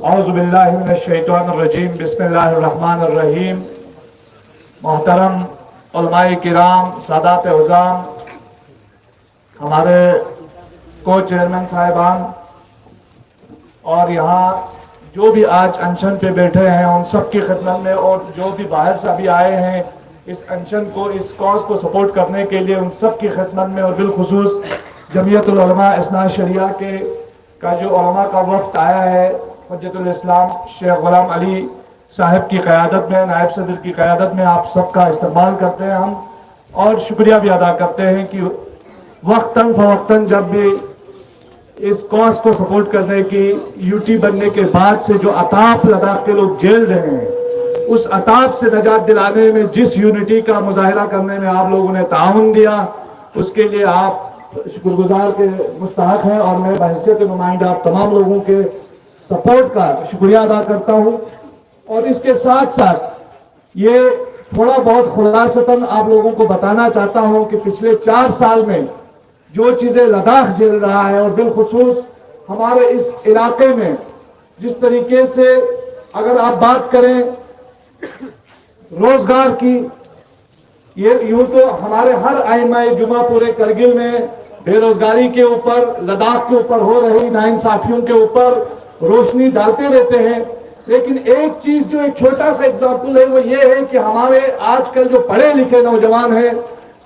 اعوذ باللہ من الشیطان الرجیم بسم اللہ الرحمن الرحیم۔ محترم علماء کرام، سادات عظام، ہمارے کو چیئرمین صاحبان اور یہاں جو بھی آج انشن پہ بیٹھے ہیں ان سب کی خدمت میں، اور جو بھی باہر سے ابھی آئے ہیں اس انشن کو، اس کاز کو سپورٹ کرنے کے لیے، ان سب کی خدمت میں، اور بالخصوص جمعیت العلماء اثنا عشریہ کا جو علماء کا وفد آیا ہے، حجت الاسلام شیخ غلام علی صاحب کی قیادت میں، نائب صدر کی قیادت میں، آپ سب کا استقبال کرتے ہیں ہم، اور شکریہ بھی ادا کرتے ہیں کہ وقتاً فوقتاً جب بھی اس کاز کو سپورٹ کرنے کی، یوٹی بننے کے بعد سے جو عطاف لداخ کے لوگ جیل رہے ہیں، اس عطاف سے نجات دلانے میں، جس یونٹی کا مظاہرہ کرنے میں آپ لوگوں نے تعاون دیا، اس کے لیے آپ شکر گزار کے مستحق ہیں، اور میں بحیثیت نمائندہ آپ تمام لوگوں کے سپورٹ کا شکریہ ادا کرتا ہوں۔ اور اس کے ساتھ ساتھ یہ تھوڑا بہت خلاصتاً آپ لوگوں کو بتانا چاہتا ہوں کہ پچھلے 4 سال میں جو چیزیں لداخ جھیل رہا ہے، اور بالخصوص ہمارے اس علاقے میں جس طریقے سے اگر آپ بات کریں روزگار کی، یہ یوں تو ہمارے ہر ائمہ جمعہ پورے کرگل میں بے روزگاری کے اوپر، لداخ کے اوپر ہو رہی ناانصافیوں کے اوپر روشنی ڈالتے رہتے ہیں، لیکن ایک چیز جو ایک چھوٹا سا اگزامپل ہے وہ یہ ہے کہ ہمارے آج کل جو پڑھے لکھے نوجوان ہیں،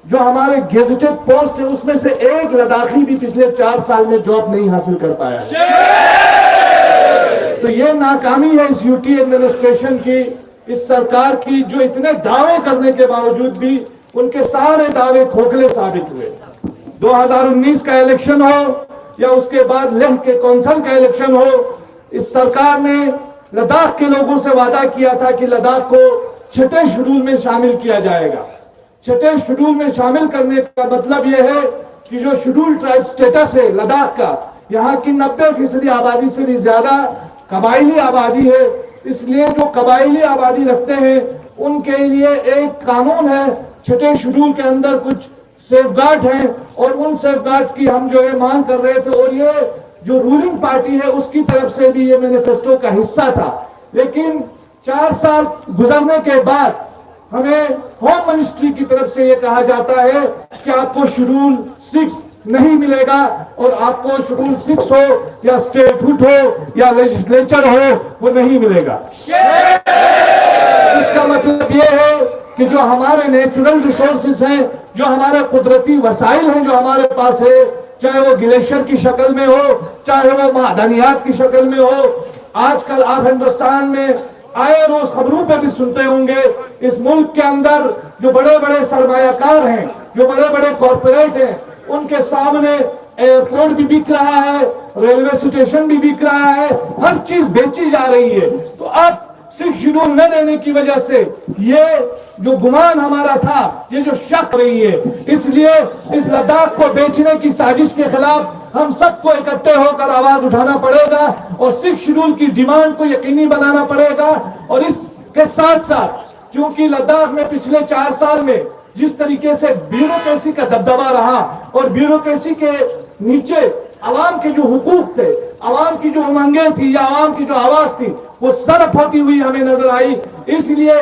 جو ہمارے گیزٹڈ پوسٹ ہے، اس میں سے ایک لداخی بھی پچھلے 4 سال میں جاب نہیں حاصل کر پایا ہے۔ تو یہ ناکامی ہے اس یوٹی ایڈمنسٹریشن کی، اس سرکار کی، جو اتنے دعوے کرنے کے باوجود بھی ان کے سارے دعوے کھوکھلے ثابت ہوئے۔ 2019 کا الیکشن ہو یا اس کے بعد لیہ کے کونسل کا الیکشن ہو، اس سرکار نے لداخ کے لوگوں سے وعدہ کیا تھا کہ لداخ کو 6 شیڈول میں شامل کیا جائے گا۔ 6 شیڈول میں شامل کرنے کا مطلب یہ ہے کہ جو شیڈول ٹرائب سٹیٹس ہے لداخ کا، یہاں کی 90% آبادی سے بھی زیادہ قبائلی آبادی ہے، اس لیے جو قبائلی آبادی رکھتے ہیں ان کے لیے ایک قانون ہے، 6 شیڈول کے اندر کچھ سیف گارڈ ہیں، اور ان سیف گارڈز کی ہم جو ہے مانگ کر رہے تھے، اور یہ جو رولنگ پارٹی ہے اس کی طرف سے بھی یہ مینیفیسٹو کا حصہ تھا۔ لیکن 4 سال گزرنے کے بعد ہمیں ہوم منسٹری کی طرف سے یہ کہا جاتا ہے کہ آپ کو شیڈول 6 نہیں ملے گا، اور آپ کو شیڈول 6 ہو یا اسٹیٹ ہوڈ ہو یا لیجسلیچر ہو وہ نہیں ملے گا۔ اس کا مطلب یہ ہے کہ جو ہمارے نیچرل ریسورسز ہیں، جو ہمارے قدرتی وسائل ہیں جو ہمارے پاس ہے، چاہے وہ گلیشیر کی شکل میں ہو، چاہے وہ معدنیات کی شکل میں ہو، آج کل آپ ہندوستان میں آئے روز خبروں پہ بھی سنتے ہوں گے، اس ملک کے اندر جو بڑے بڑے سرمایہ کار ہیں، جو بڑے بڑے کارپوریٹ ہیں، ان کے سامنے ایئرپورٹ بھی بک رہا ہے، ریلوے اسٹیشن بھی بک رہا ہے، ہر چیز بیچی جا رہی ہے۔ تو اب 6 شیڈول نہ دینے کی وجہ سے یہ جو گمان ہمارا تھا، یہ جو شک رہی ہے، اس لیے اس لداخ کو بیچنے کی سازش کے خلاف ہم سب کو اکٹھے ہو کر آواز اٹھانا پڑے گا، اور 6 شیڈول کی ڈیمانڈ کو یقینی بنانا پڑے گا۔ اور اس کے ساتھ ساتھ چونکہ لداخ میں پچھلے 4 سال میں جس طریقے سے بیوروکریسی کا دبدبا رہا، اور بیوروکریسی کے نیچے عوام کے جو حقوق تھے، عوام کی جو امنگیں تھی، یا عوام کی جو آواز تھی، وہ سرپ ہوتی ہوئی ہمیں نظر آئی۔ اس لیے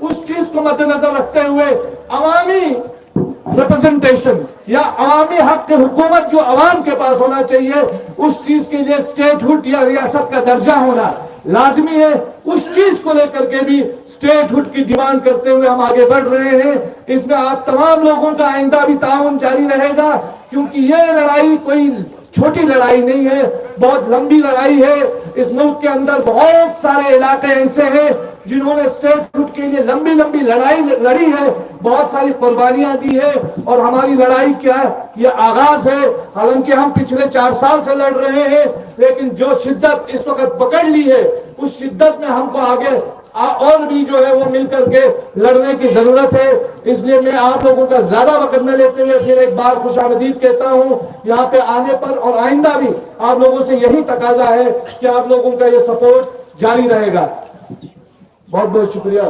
اس چیز کو مد نظر رکھتے ہوئے عوامی ریپرزنٹیشن یا عوامی حق کے حکومت جو عوام کے پاس ہونا چاہیے، اس چیز کے لیے اسٹیٹ ہوڈ یا ریاست کا درجہ ہونا لازمی ہے۔ اس چیز کو لے کر کے بھی اسٹیٹ ہوڈ کی ڈیمانڈ کرتے ہوئے ہم آگے بڑھ رہے ہیں۔ اس میں آپ تمام لوگوں کا آئندہ بھی تعاون جاری رہے گا، کیونکہ یہ لڑائی کوئی چھوٹی لڑائی نہیں ہے، بہت لمبی لڑائی ہے۔ اس ملک کے اندر بہت سارے علاقے ایسے ہیں جنہوں نے اسٹیٹ ہوڈ کے لیے لمبی لمبی لڑائی لڑی ہے، بہت ساری قربانیاں دی ہے، اور ہماری لڑائی کیا ہے؟ یہ آغاز ہے۔ حالانکہ ہم پچھلے 4 سال سے لڑ رہے ہیں، لیکن جو شدت اس وقت پکڑ لی ہے، اس شدت میں ہم کو آگے اور بھی جو ہے وہ مل کر کے لڑنے کی ضرورت ہے۔ اس لیے میں آپ لوگوں کا زیادہ وقت نہ لیتے ہوئے پھر ایک بار خوش آمدید کہتا ہوں یہاں پہ آنے پر، اور آئندہ بھی آپ لوگوں سے یہی تقاضا ہے کہ آپ لوگوں کا یہ سپورٹ جاری رہے گا۔ بہت بہت شکریہ۔